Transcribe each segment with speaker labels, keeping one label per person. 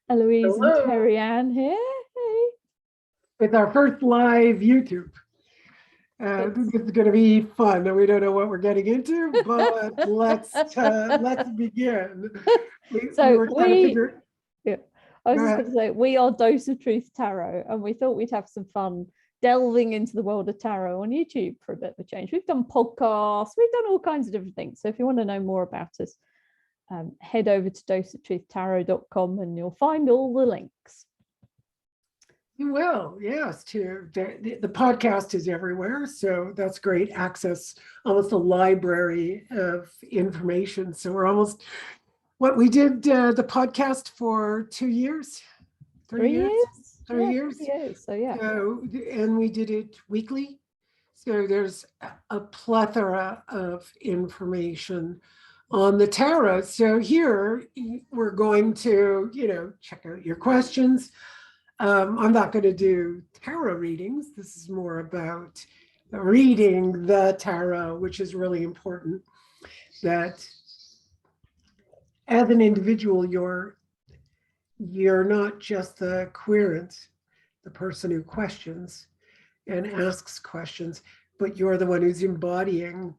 Speaker 1: Eloise and
Speaker 2: Hello.
Speaker 1: Terryann here. Hey.
Speaker 2: With our first live YouTube. This is going to be fun. We don't know what we're getting into, but let's begin. We were trying to figure.
Speaker 1: Yeah, I was
Speaker 2: Go
Speaker 1: just
Speaker 2: ahead.
Speaker 1: going to say, we are Dose of Truth Tarot, and we thought we'd have some fun delving into the world of tarot on YouTube for a bit of a change. We've done podcasts, we've done all kinds of different things. So if you want to know more about us, head over to doseoftruthtarot.com and you'll find all the links.
Speaker 2: You will, yes. The podcast is everywhere, so that's great access, almost a library of information. So we're almost we did the podcast for 2 years,
Speaker 1: 3 years.
Speaker 2: 3 years.
Speaker 1: 3 years. So yeah.
Speaker 2: And we did it weekly. So there's a plethora of information on the tarot. So here we're going to, check out your questions. I'm not going to do tarot readings. This is more about reading the tarot, which is really important. That as an individual, you're not just the querent, the person who questions and asks questions, but you're the one who's embodying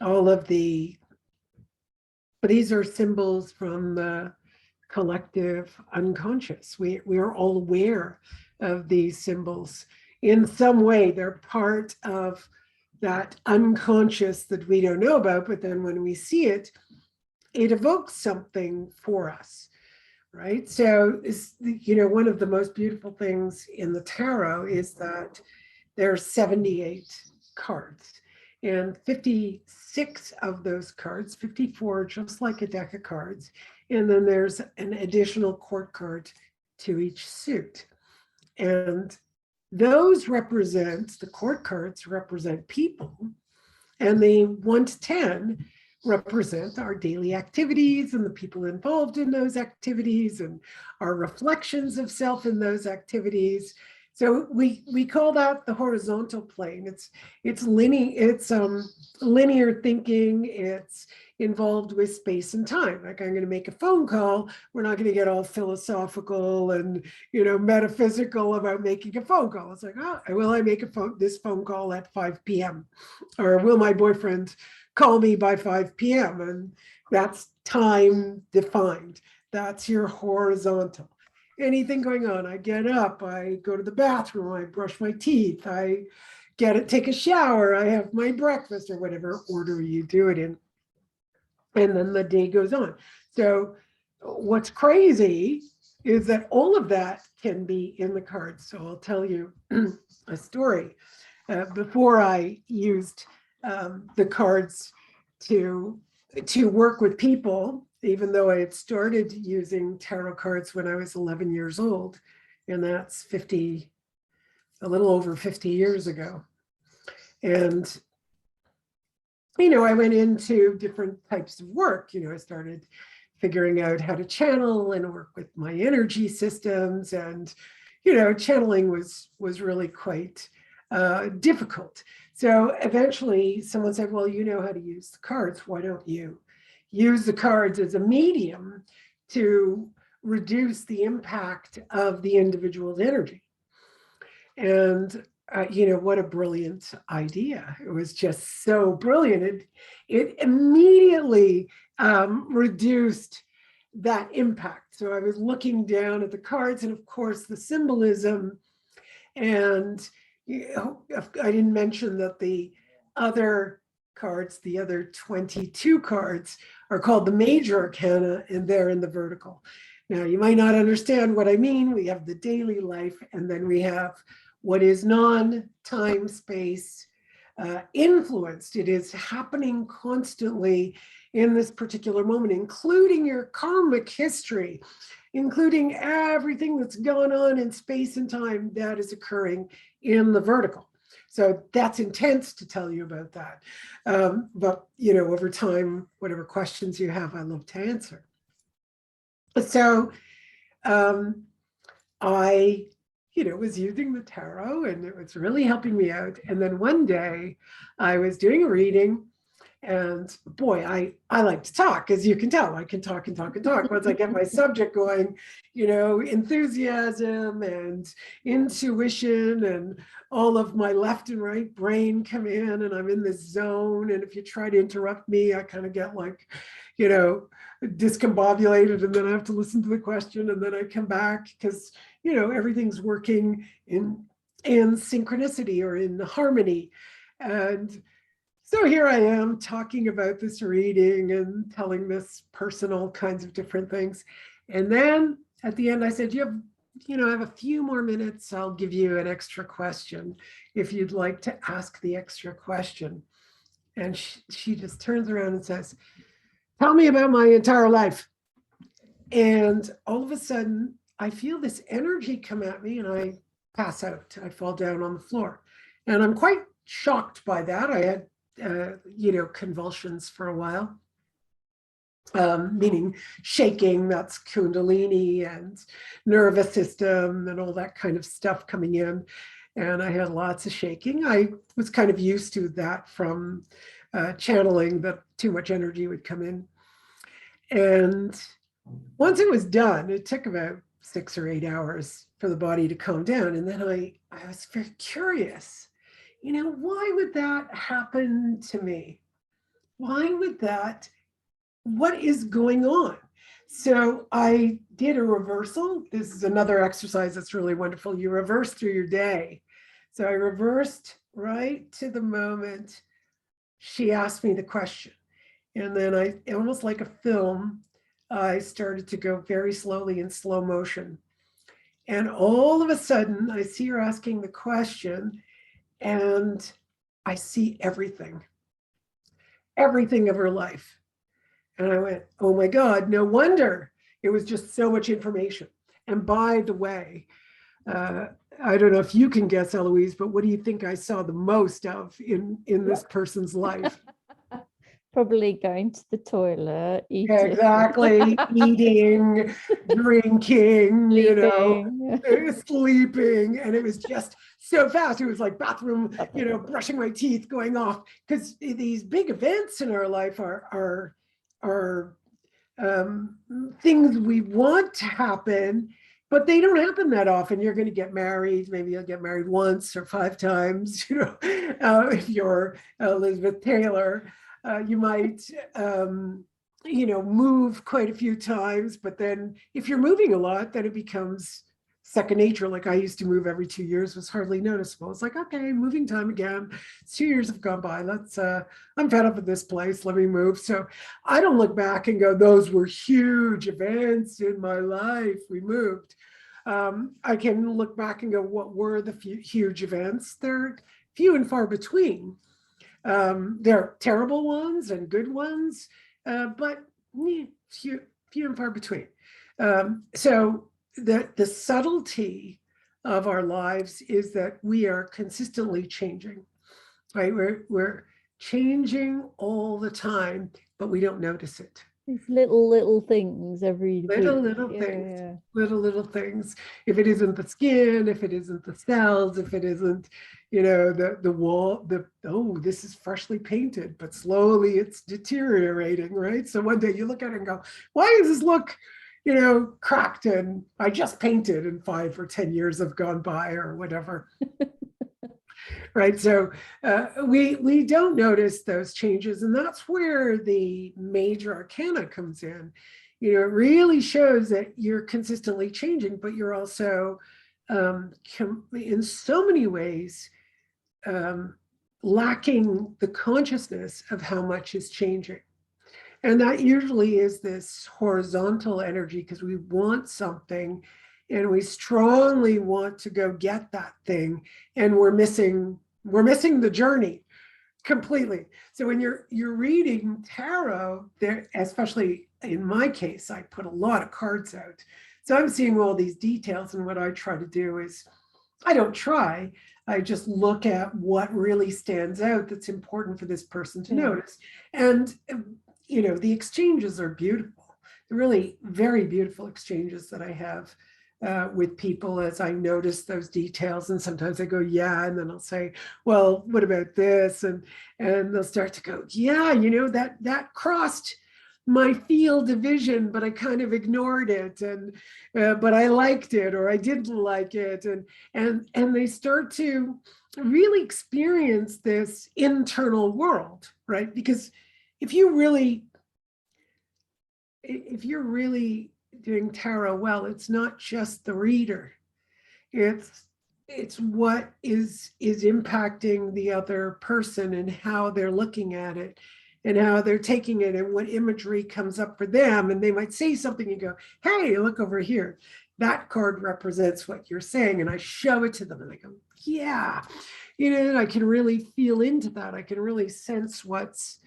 Speaker 2: all of these are symbols from the collective unconscious. We are all aware of these symbols. In some way, they're part of that unconscious that we don't know about, but then when we see it, it evokes something for us, right? So, one of the most beautiful things in the tarot is that there are 78 cards, and 56 of those cards, 54, just like a deck of cards, and then there's an additional court card to each suit. And those the court cards represent people, and the 1 to 10 represent our daily activities and the people involved in those activities and our reflections of self in those activities. So we call that the horizontal plane. It's linear thinking. It's involved with space and time. Like, I'm going to make a phone call. We're not going to get all philosophical and metaphysical about making a phone call. It's like, will I make this phone call at 5 p.m. or will my boyfriend call me by 5 p.m. and that's time defined. That's your horizontal. Anything going on, I get up, I go to the bathroom, I brush my teeth, I take a shower, I have my breakfast, or whatever order you do it in. And then the day goes on. So what's crazy is that all of that can be in the cards. So I'll tell you a story. Before I used the cards to work with people, even though I had started using tarot cards when I was 11 years old, and that's a little over 50 years ago. And, I went into different types of work. I started figuring out how to channel and work with my energy systems. And, channeling was really quite difficult. So eventually someone said, well, you know how to use the cards. Why don't you use the cards as a medium to reduce the impact of the individual's energy? And what a brilliant idea. It was just so brilliant. It immediately reduced that impact. So I was looking down at the cards and, of course, the symbolism. And I didn't mention that the other cards, the other 22 cards, are called the major arcana, and they're in the vertical. Now, you might not understand what I mean. We have the daily life, and then we have what is non-time space influenced. It is happening constantly in this particular moment, including your karmic history, including everything that's going on in space and time that is occurring in the vertical. So that's intense to tell you about that. But, over time, whatever questions you have, I love to answer. So I, was using the tarot, and it was really helping me out. And then one day I was doing a reading, And boy, I like to talk, as you can tell. I can talk and talk and talk. Once I get my subject going, enthusiasm and intuition and all of my left and right brain come in, and I'm in this zone. And if you try to interrupt me, I kind of get like, discombobulated, and then I have to listen to the question, and then I come back because, everything's working in synchronicity or in harmony. And so here I am talking about this reading and telling this person all kinds of different things. And then at the end, I said, I have a few more minutes. I'll give you an extra question if you'd like to ask the extra question. And she just turns around and says, tell me about my entire life. And all of a sudden, I feel this energy come at me and I pass out. I fall down on the floor. And I'm quite shocked by that. I had convulsions for a while, meaning shaking, that's Kundalini and nervous system and all that kind of stuff coming in. And I had lots of shaking. I was kind of used to that from channeling, that too much energy would come in. And once it was done, it took about 6 or 8 hours for the body to calm down. And then I was very curious. Why would that happen to me? Why would that? What is going on? So I did a reversal. This is another exercise that's really wonderful. You reverse through your day. So I reversed right to the moment she asked me the question. And then I, almost like a film, I started to go very slowly in slow motion. And all of a sudden, I see her asking the question, and I see everything of her life. And I went, oh my God, no wonder. It was just so much information. And by the way, I don't know if you can guess, Eloise, but what do you think I saw the most of in this person's life?
Speaker 1: Probably going to the toilet, eating.
Speaker 2: Exactly. Eating, drinking, sleeping. And it was just so fast. It was like bathroom, brushing my teeth, going off. Because these big events in our life are things we want to happen, but they don't happen that often. You're going to get married. Maybe you'll get married once or 5 times, if you're Elizabeth Taylor. You might, move quite a few times, but then if you're moving a lot, then it becomes second nature. Like I used to move every 2 years, was hardly noticeable. It's like, okay, moving time again. 2 years have gone by. I'm fed up with this place. Let me move. So I don't look back and go, those were huge events in my life. We moved. I can look back and go, what were the huge events? They're few and far between. There are terrible ones and good ones, but few and far between. So the subtlety of our lives is that we are consistently changing, right? We're changing all the time, but we don't notice it.
Speaker 1: These little things every
Speaker 2: little
Speaker 1: week.
Speaker 2: things,
Speaker 1: Yeah.
Speaker 2: little things. If it isn't the skin, if it isn't the cells, if it isn't, the wall, this is freshly painted, but slowly it's deteriorating, right? So one day you look at it and go, why does this look, cracked? And I just painted and 5 or 10 years have gone by or whatever. Right. So we don't notice those changes. And that's where the major arcana comes in. It really shows that you're consistently changing, but you're also in so many ways lacking the consciousness of how much is changing. And that usually is this horizontal energy because we want something and we strongly want to go get that thing, and we're missing the journey completely. So when you're reading tarot, there, especially in my case, I put a lot of cards out. So I'm seeing all these details, and what I try to do is, I just look at what really stands out that's important for this person to notice. And the exchanges are beautiful. They're really very beautiful exchanges that I have with people as I notice those details. And sometimes I go, yeah, and then I'll say, well, what about this? And they'll start to go, yeah, that crossed my field of vision, but I kind of ignored it, and but I liked it, or I didn't like it, and they start to really experience this internal world, right? Because if you're really doing tarot well, it's not just the reader, it's what is impacting the other person and how they're looking at it and how they're taking it and what imagery comes up for them. And they might say something and go, hey, look over here, that card represents what you're saying. And I show it to them and I go, yeah, and I can really feel into that. I can really sense what's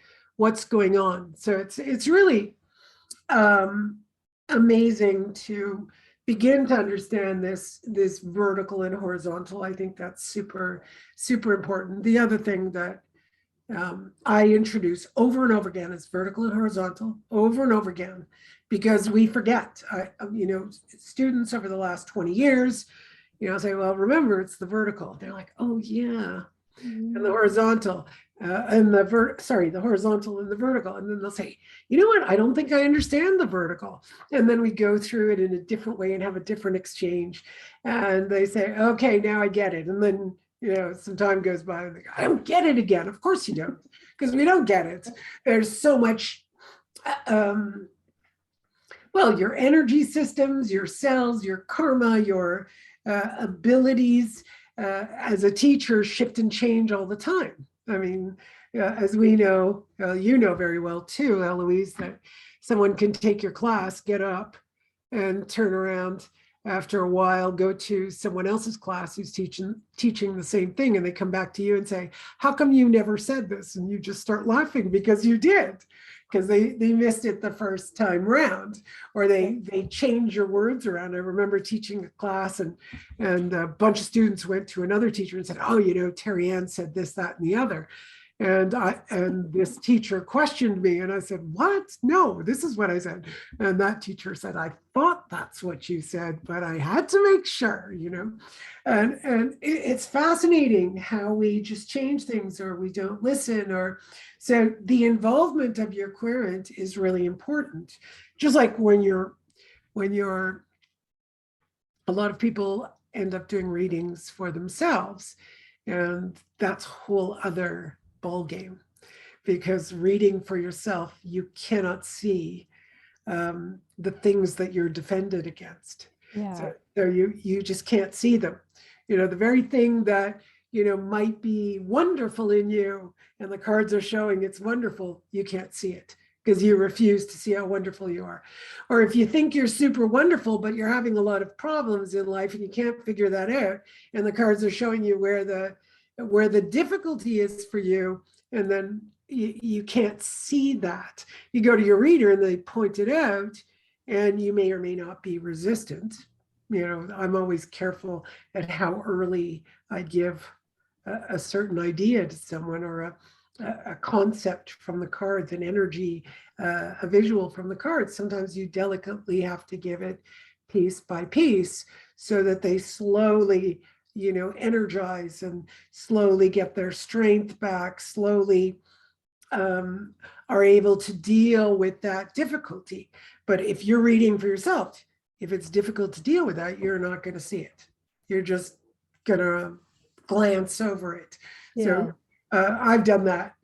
Speaker 2: going on. So it's really amazing to begin to understand this vertical and horizontal. I think that's super, super important. The other thing that I introduce over and over again is vertical and horizontal, over and over again, because we forget. Students over the last 20 years, say, well, remember, it's the vertical. They're like, oh yeah, and the horizontal. The horizontal and the vertical. And then they'll say, you know what? I don't think I understand the vertical. And then we go through it in a different way and have a different exchange. And they say, okay, now I get it. And then, some time goes by and they go, I don't get it again. Of course you don't, because we don't get it. There's so much, your energy systems, your cells, your karma, your abilities as a teacher shift and change all the time. I mean, as we know, you know very well too, Eloise, that someone can take your class, get up and turn around after a while, go to someone else's class who's teaching the same thing. And they come back to you and say, how come you never said this? And you just start laughing because you did, because they missed it the first time round, or they change your words around. I remember teaching a class and a bunch of students went to another teacher and said, oh, Terryann said this, that, and the other. And this teacher questioned me and I said, what? No, this is what I said. And that teacher said, I thought that's what you said, but I had to make sure, and it's fascinating how we just change things or we don't listen. So the involvement of your querent is really important. Just like when you're a lot of people end up doing readings for themselves, and that's a whole other ball game, because reading for yourself, you cannot see the things that you're defended against.
Speaker 1: Yeah.
Speaker 2: So you just can't see them. The very thing that might be wonderful in you, and the cards are showing it's wonderful, you can't see it because you refuse to see how wonderful you are. Or if you think you're super wonderful, but you're having a lot of problems in life and you can't figure that out, and the cards are showing you where the difficulty is for you, and then you can't see that. You go to your reader and they point it out, and you may or may not be resistant. I'm always careful at how early I give a certain idea to someone, or a concept from the cards, an energy, a visual from the cards. Sometimes you delicately have to give it piece by piece so that they slowly energize and slowly get their strength back, slowly are able to deal with that difficulty. But if you're reading for yourself, if it's difficult to deal with that, you're not going to see it. You're just going to glance over it. Yeah. So I've done that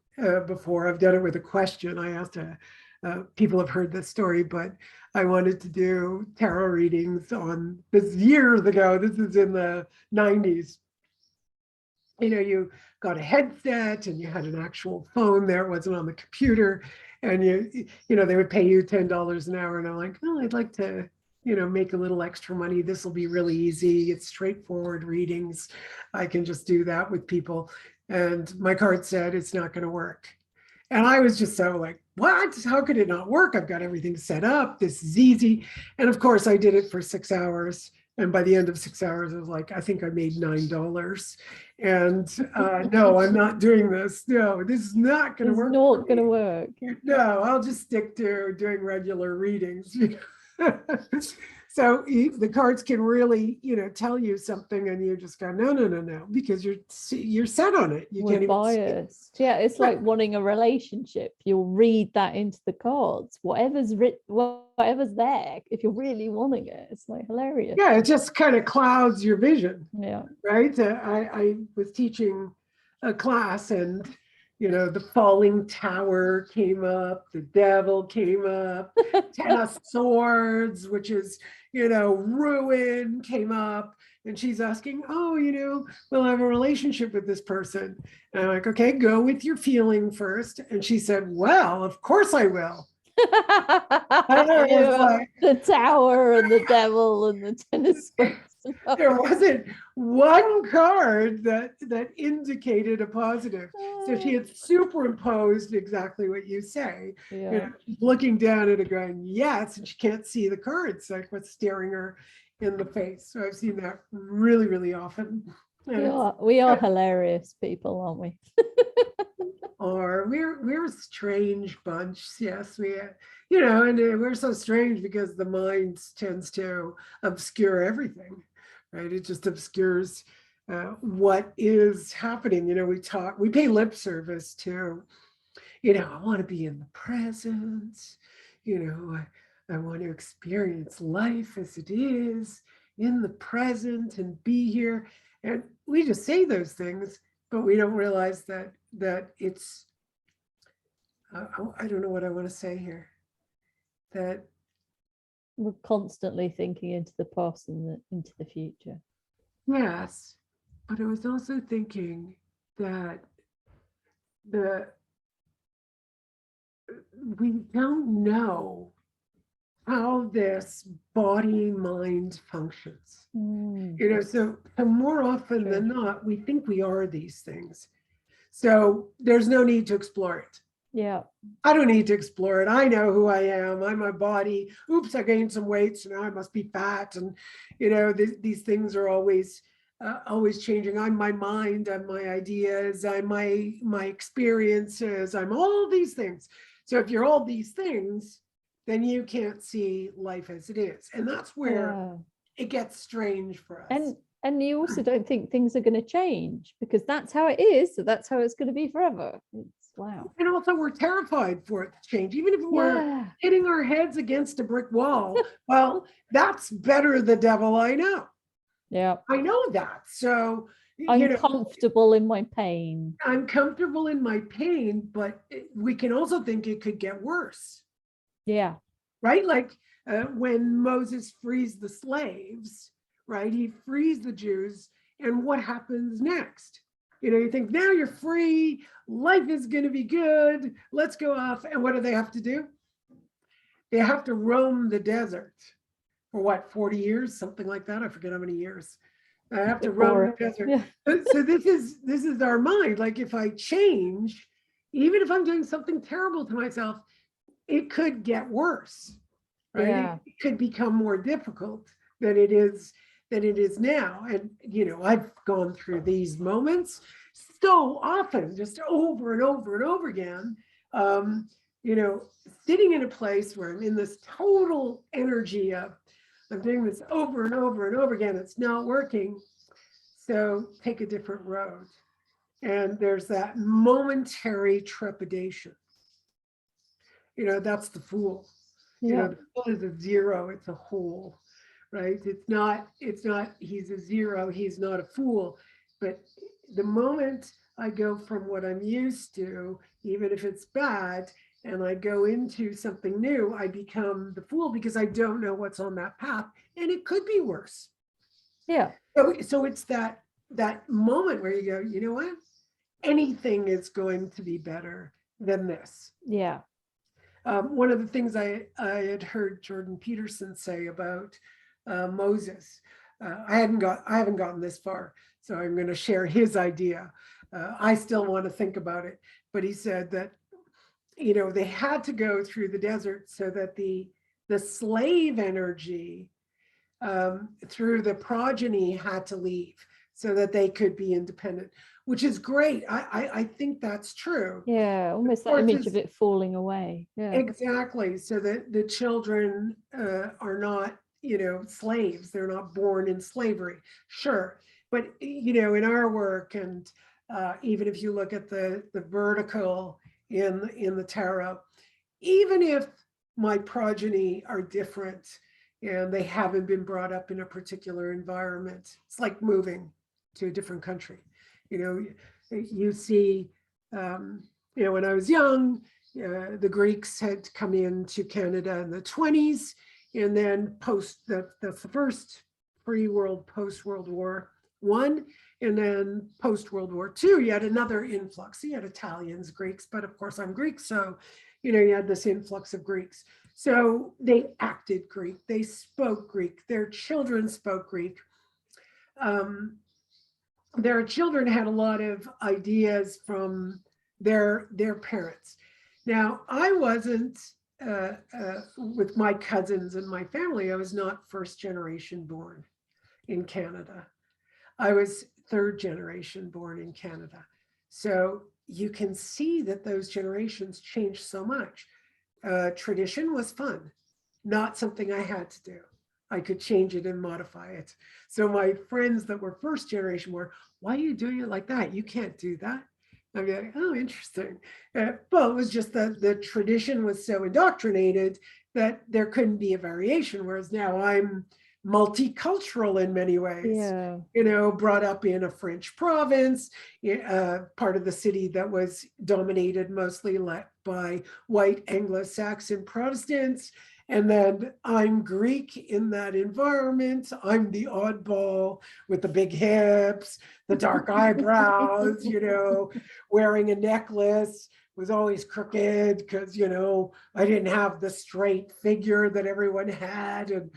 Speaker 2: before. I've done it with a question. I asked people have heard this story, but I wanted to do tarot readings on this years ago. This is in the 90s. You got a headset and you had an actual phone there. It wasn't on the computer. And they would pay you $10 an hour. And I'm like, well, I'd like to, make a little extra money. This will be really easy. It's straightforward readings. I can just do that with people. And my card said, it's not going to work. And I was just so like, what? How could it not work? I've got everything set up. This is easy. And of course, I did it for 6 hours. And by the end of 6 hours, I was like, I think I made $9. And no, I'm not doing this. No, this is not going to work.
Speaker 1: It's not going to work.
Speaker 2: No, I'll just stick to doing regular readings. So the cards can really, tell you something, and you just go, no, no, no, no, because you're set on it. You
Speaker 1: We're
Speaker 2: can't even see it.
Speaker 1: biased. Yeah, it's like wanting a relationship. You'll read that into the cards. Whatever's there, if you're really wanting it, it's like hilarious.
Speaker 2: Yeah, it just kind of clouds your vision.
Speaker 1: Yeah.
Speaker 2: Right. I was teaching a class, and the falling tower came up, the devil came up, 10 of swords, which is ruin, came up, and she's asking, oh, will I have a relationship with this person? And I'm like, okay, go with your feeling first. And she said, well, of course I will.
Speaker 1: The tower and the devil and the tennis.
Speaker 2: There wasn't one card that indicated a positive. So she had superimposed exactly what you say.
Speaker 1: Yeah.
Speaker 2: She's looking down at it going, yes, and she can't see the cards, like what's staring her in the face. So I've seen that really, really often.
Speaker 1: We are hilarious people, aren't we?
Speaker 2: Or we're a strange bunch. Yes, and we're so strange because the mind tends to obscure everything, right? It just obscures what is happening. We pay lip service to, I want to be in the present. I want to experience life as it is in the present and be here. And we just say those things, but we don't realize that it's, I don't know what I want to say here, that
Speaker 1: we're constantly thinking into the past and into the future.
Speaker 2: Yes, but I was also thinking that we don't know how this body mind functions. So more often than not, we think we are these things. So there's no need to explore it.
Speaker 1: Yeah.
Speaker 2: I don't need to explore it. I know who I am. I'm my body. Oops, I gained some weight, so now I must be fat. And these things are always changing. I'm my mind. I'm my ideas. I'm my experiences. I'm all these things. So if you're all these things, then you can't see life as it is, and that's where it gets strange for us.
Speaker 1: And you also don't think things are going to change because that's how it is. So that's how it's going to be forever. Wow.
Speaker 2: And also we're terrified for it to change, even if we're hitting our heads against a brick wall. Well, that's better the devil I know.
Speaker 1: Yeah.
Speaker 2: I know that. So
Speaker 1: I'm comfortable in my pain.
Speaker 2: I'm comfortable in my pain, but we can also think it could get worse.
Speaker 1: Yeah.
Speaker 2: Right? Like when Moses frees the slaves, right? He frees the Jews, and what happens next? You think now you're free, life is going to be good, let's go off. And what do they have to do? They have to roam the desert for what, 40 years, something like that. I forget how many years. I have to roam the desert. Yeah. So this is our mind. Like if I change, even if I'm doing something terrible to myself, it could get worse, right?
Speaker 1: Yeah.
Speaker 2: It could become more difficult than it is now. And I've gone through these moments so often, just over and over and over again. Sitting in a place where I'm in this total energy of I'm doing this over and over and over again. It's not working. So take a different road. And there's that momentary trepidation. That's the fool. The fool is a zero, it's a whole, right? It's not, he's a zero, he's not a fool. But the moment I go from what I'm used to, even if it's bad, and I go into something new, I become the fool because I don't know what's on that path, and it could be worse.
Speaker 1: Yeah.
Speaker 2: So it's that moment where you go, you know what? Anything is going to be better than this.
Speaker 1: Yeah.
Speaker 2: One of the things I had heard Jordan Peterson say about Moses, I haven't gotten this far, so I'm going to share his idea. I still want to think about it, but he said that they had to go through the desert so that the slave energy through the progeny had to leave so that they could be independent. which is great. I think that's true.
Speaker 1: Yeah,
Speaker 2: Of
Speaker 1: almost that
Speaker 2: course,
Speaker 1: image of
Speaker 2: is
Speaker 1: it falling away. Yeah.
Speaker 2: exactly, so that the children are not, slaves. They're not born in slavery. Sure, but in our work, and even if you look at the vertical in the tarot, even if my progeny are different and they haven't been brought up in a particular environment, it's like moving to a different country. You see, when I was young, the Greeks had come into Canada in the 20s, and then that's the first free world post World War I. And then post World War II, you had another influx. You had Italians, Greeks, but of course I'm Greek, so you had this influx of Greeks. So they acted Greek, they spoke Greek, their children spoke Greek. Their children had a lot of ideas from their parents. Now, I wasn't, with my cousins and my family, I was not first generation born in Canada. I was third generation born in Canada. So you can see that those generations changed so much. Tradition was fun, not something I had to do. I could change it and modify it. So my friends that were first generation were, why are you doing it like that? You can't do that. I'd be like, oh, interesting. Well, it was just that the tradition was so indoctrinated that there couldn't be a variation. Whereas now I'm multicultural in many ways.
Speaker 1: Yeah.
Speaker 2: Brought up in a French province, part of the city that was dominated mostly by white Anglo-Saxon Protestants. And then I'm Greek in that environment. I'm the oddball with the big hips, the dark eyebrows, wearing a necklace, was always crooked because, I didn't have the straight figure that everyone had. And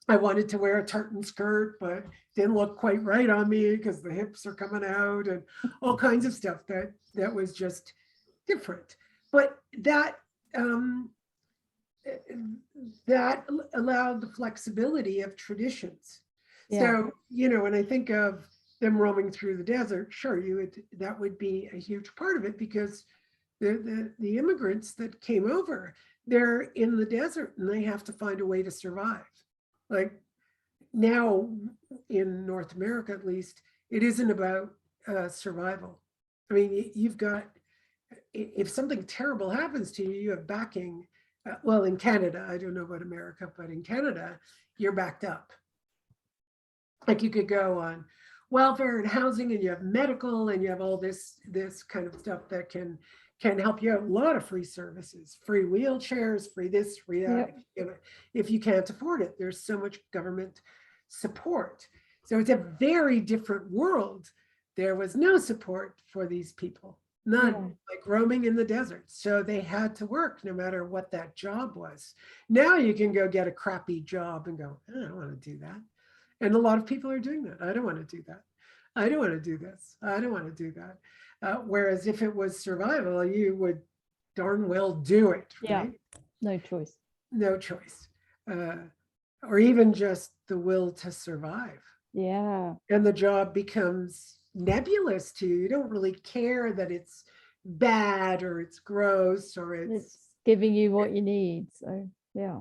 Speaker 2: I wanted to wear a tartan skirt, but didn't look quite right on me because the hips are coming out and all kinds of stuff that was just different. But that allowed the flexibility of traditions.
Speaker 1: Yeah.
Speaker 2: So, when I think of them roaming through the desert, sure, that would be a huge part of it, because the immigrants that came over, they're in the desert and they have to find a way to survive. Like now in North America, at least, it isn't about survival. I mean, you've got, if something terrible happens to you, you have backing. Well, in Canada, I don't know about America, but in Canada, you're backed up. Like you could go on welfare and housing, and you have medical, and you have all this kind of stuff that can help you out. A lot of free services, free wheelchairs, free this, free that. Yep. If you can't afford it, there's so much government support. So it's a very different world. There was no support for these people, none. Yeah. Like roaming in the desert. So they had to work no matter what that job was. Now you can go get a crappy job and go, I don't want to do that. And a lot of people are doing that. I don't want to do that. I don't want to do this. I don't want to do that. Whereas if it was survival, you would darn well do it. Right?
Speaker 1: Yeah, no choice.
Speaker 2: No choice. Or even just the will to survive.
Speaker 1: Yeah.
Speaker 2: And the job becomes nebulous to you. You don't really care that it's bad or it's gross or it's
Speaker 1: giving you what you need. So yeah.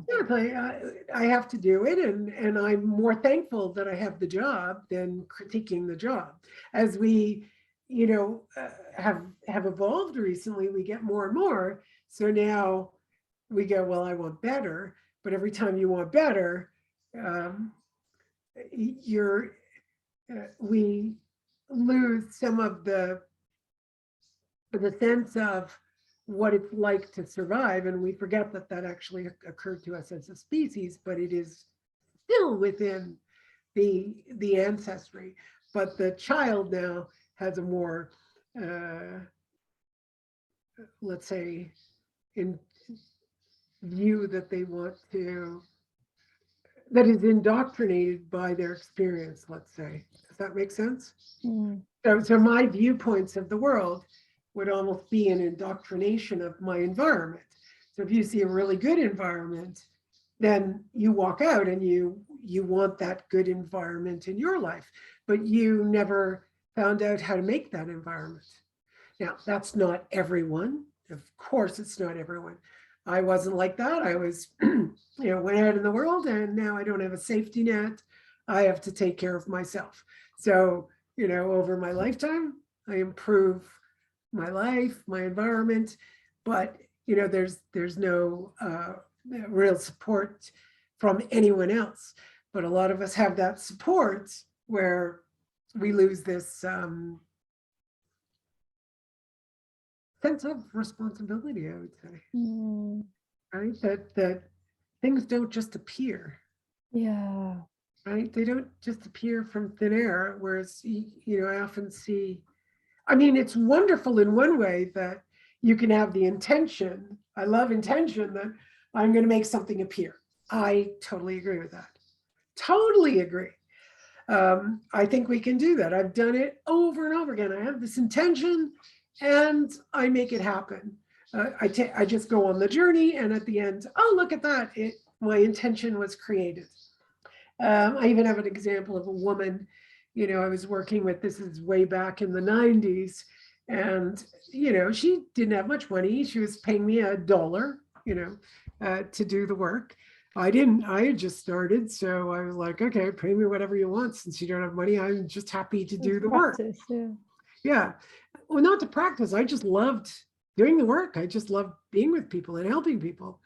Speaker 2: I have to do it, and I'm more thankful that I have the job than critiquing the job. As we, have evolved recently, we get more and more. So now we go, well, I want better, but every time you want better, we lose some of the sense of what it's like to survive, and we forget that actually occurred to us as a species, but it is still within the ancestry. But the child now has a more let's say in view that they want to, that is indoctrinated by their experience, let's say. Does that make sense?
Speaker 1: Mm.
Speaker 2: So my viewpoints of the world would almost be an indoctrination of my environment. So if you see a really good environment, then you walk out and you want that good environment in your life, but you never found out how to make that environment. Now, that's not everyone. Of course, it's not everyone. I wasn't like that. I was, went out in the world, and now I don't have a safety net. I have to take care of myself. So, over my lifetime, I improve my life, my environment, but there's no real support from anyone else. But a lot of us have that support where we lose this sense of responsibility, I would say. Right? That things don't just appear.
Speaker 1: Yeah.
Speaker 2: Right? They don't just appear from thin air. Whereas, I often see, I mean, it's wonderful in one way that you can have the intention. I love intention that I'm going to make something appear. I totally agree with that. Totally agree. I think we can do that. I've done it over and over again. I have this intention and I make it happen. I just go on the journey, and at the end, oh, look at that. My intention was created. I even have an example of a woman, I was working with, this is way back in the 90s. And, she didn't have much money. She was paying me $1, to do the work. I didn't, I had just started. So I was like, okay, pay me whatever you want. Since you don't have money, I'm just happy to do the work. Yeah. Well, not to practice. I just loved doing the work. I just loved being with people and helping people.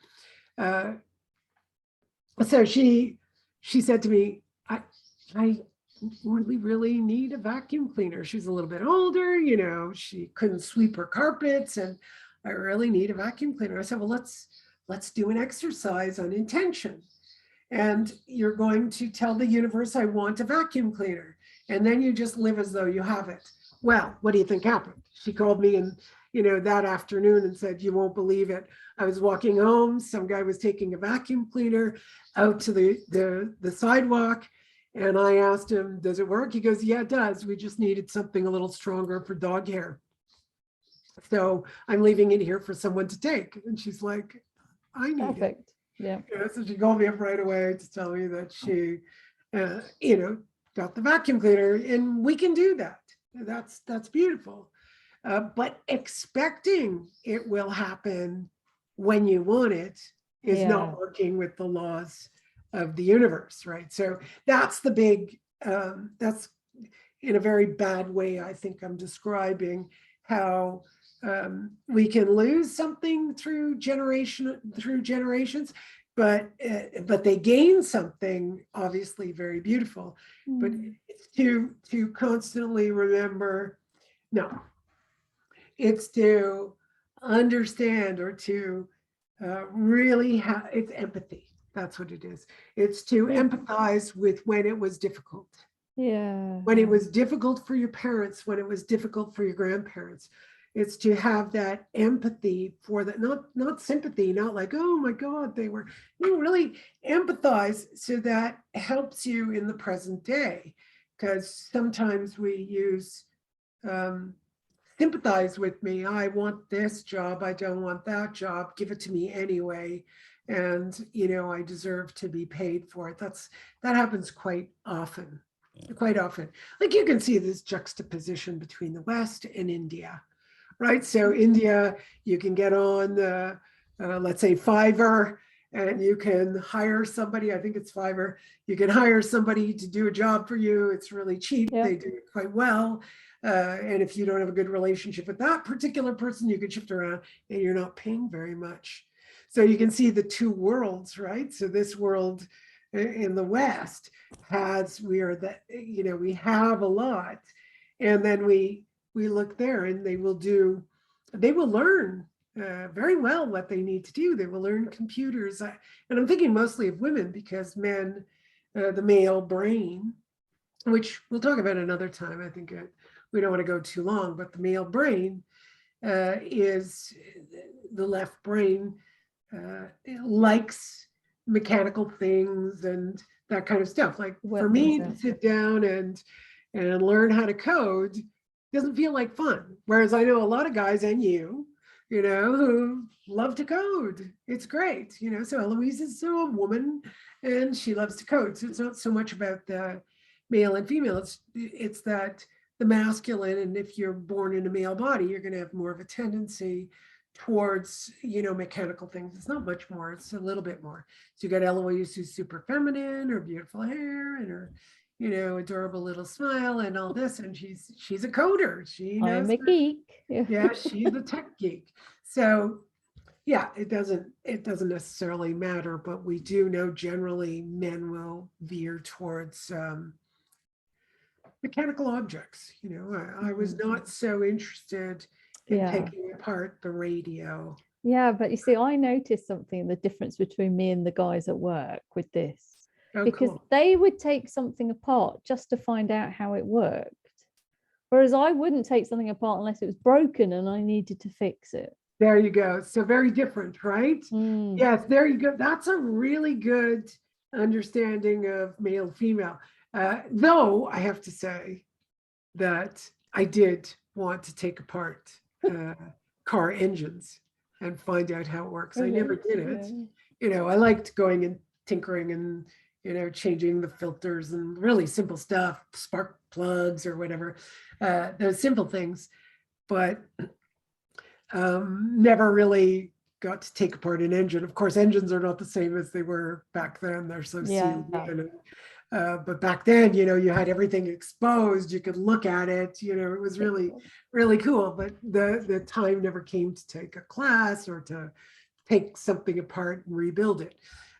Speaker 2: So she said to me, I really need a vacuum cleaner. She's a little bit older, she couldn't sweep her carpets, and I really need a vacuum cleaner. I said, well, let's do an exercise on intention. And you're going to tell the universe, I want a vacuum cleaner. And then you just live as though you have it. Well, what do you think happened? She called me and, that afternoon and said, you won't believe it. I was walking home. Some guy was taking a vacuum cleaner out to the sidewalk. And I asked him, does it work? He goes, yeah, it does. We just needed something a little stronger for dog hair. So I'm leaving it here for someone to take. And she's like, I need it.
Speaker 1: Yeah.
Speaker 2: So she called me up right away to tell me that she, got the vacuum cleaner, and we can do that. That's beautiful. But expecting it will happen when you want it is not working with the laws of the universe, right? So that's the big, that's in a very bad way, I think I'm describing how we can lose something through generations, but they gain something obviously very beautiful. But it's to constantly remember, no, it's to understand, or to really have, it's empathy. That's what it is. It's to empathize with when it was difficult.
Speaker 1: Yeah.
Speaker 2: When it was difficult for your parents, when it was difficult for your grandparents. It's to have that empathy for that, not sympathy, not like, oh my God, they were, really empathize, so that helps you in the present day. Because sometimes we use sympathize with me. I want this job. I don't want that job. Give it to me anyway. And, I deserve to be paid for it. That happens quite often. Like you can see this juxtaposition between the West and India, right? So India, you can get on, let's say Fiverr, and you can hire somebody. I think it's Fiverr. You can hire somebody to do a job for you. It's really cheap.
Speaker 1: Yeah.
Speaker 2: They do it quite well. And if you don't have a good relationship with that particular person, you can shift around and you're not paying very much. So you can see the two worlds, right? So this world in the West we have a lot. And then we look there, and they will learn very well what they need to do. They will learn computers. And I'm thinking mostly of women, because men, the male brain, which we'll talk about another time. I think we don't want to go too long, but the male brain is the left brain likes mechanical things and that kind of stuff. Like for me to sit down and learn how to code doesn't feel like fun. Whereas I know a lot of guys, and who love to code. It's great. So Eloise is a woman and she loves to code. So it's not so much about the male and female. It's that the masculine. And if you're born in a male body, you're going to have more of a tendency towards, mechanical things. It's not much more, it's a little bit more. So you got Eloise, who's super feminine, her beautiful hair and her, adorable little smile and all this. And she's a coder. She knows
Speaker 1: I'm a geek.
Speaker 2: yeah, she's a tech geek. So yeah, it doesn't necessarily matter, but we do know generally men will veer towards mechanical objects. I was not so interested in taking apart the radio.
Speaker 1: Yeah, but you see, I noticed something, the difference between me and the guys at work with this, because
Speaker 2: cool.
Speaker 1: they would take something apart just to find out how it worked. Whereas I wouldn't take something apart unless it was broken and I needed to fix it.
Speaker 2: There you go. So very different, right? Yes, there you go. That's a really good understanding of male, female. Though I have to say that I did want to take apart car engines and find out how it works. I never did it. I liked going and tinkering and, changing the filters and really simple stuff, spark plugs or whatever, those simple things. But never really got to take apart an engine. Of course, engines are not the same as they were back then. They're so sealed in. But back then, you had everything exposed. You could look at it. It was really, really cool. But the time never came to take a class or to take something apart and rebuild it.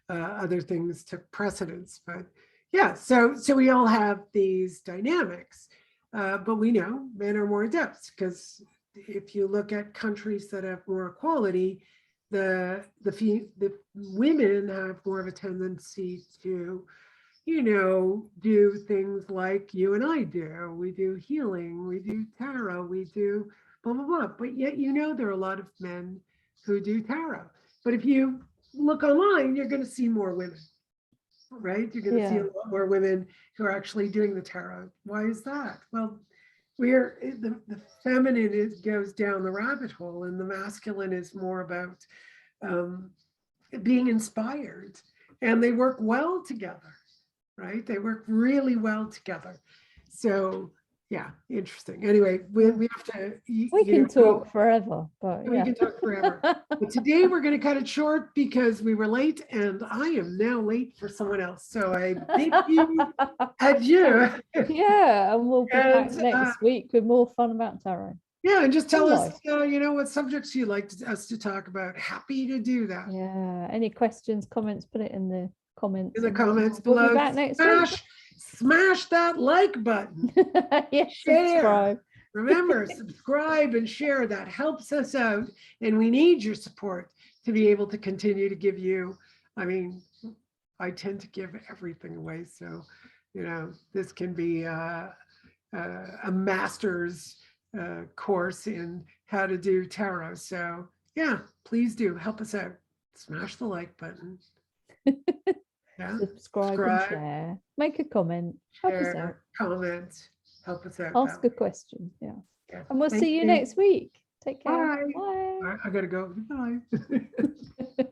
Speaker 2: Other things took precedence. But yeah, so we all have these dynamics. But we know men are more adept, because if you look at countries that have more equality, the women have more of a tendency to, do things like you and I do. We do healing, we do tarot, we do blah, blah, blah. But yet, there are a lot of men who do tarot. But if you look online, you're going to see more women, right? You're going to see a lot more women who are actually doing the tarot. Why is that? Well, the feminine goes down the rabbit hole, and the masculine is more about being inspired, and they work well together, right? They work really well together. So yeah, interesting. Anyway, we have to.
Speaker 1: We can talk forever, but
Speaker 2: we can talk forever. But today we're going to cut it short because we were late, and I am now late for someone else. So I bid you adieu.
Speaker 1: Yeah, and we'll be back next week with more fun about tarot.
Speaker 2: Yeah, and just tell us, what subjects you'd like us to talk about. Happy to do that.
Speaker 1: Yeah. Any questions, comments, put it in the comments.
Speaker 2: In the comments below.
Speaker 1: We'll be back next week.
Speaker 2: Smash that like button. Share. Subscribe. Remember, subscribe and share. That helps us out. And we need your support to be able to continue to give you. I mean, I tend to give everything away. So, this can be a master's course in how to do tarot. So yeah, please do help us out. Smash the like button. Yeah.
Speaker 1: Subscribe and share. Make a comment. Help us out.
Speaker 2: Comment. Help us out.
Speaker 1: Ask a question. Yeah. And we'll see you next week. Take care.
Speaker 2: Bye. Bye. I gotta go. Bye.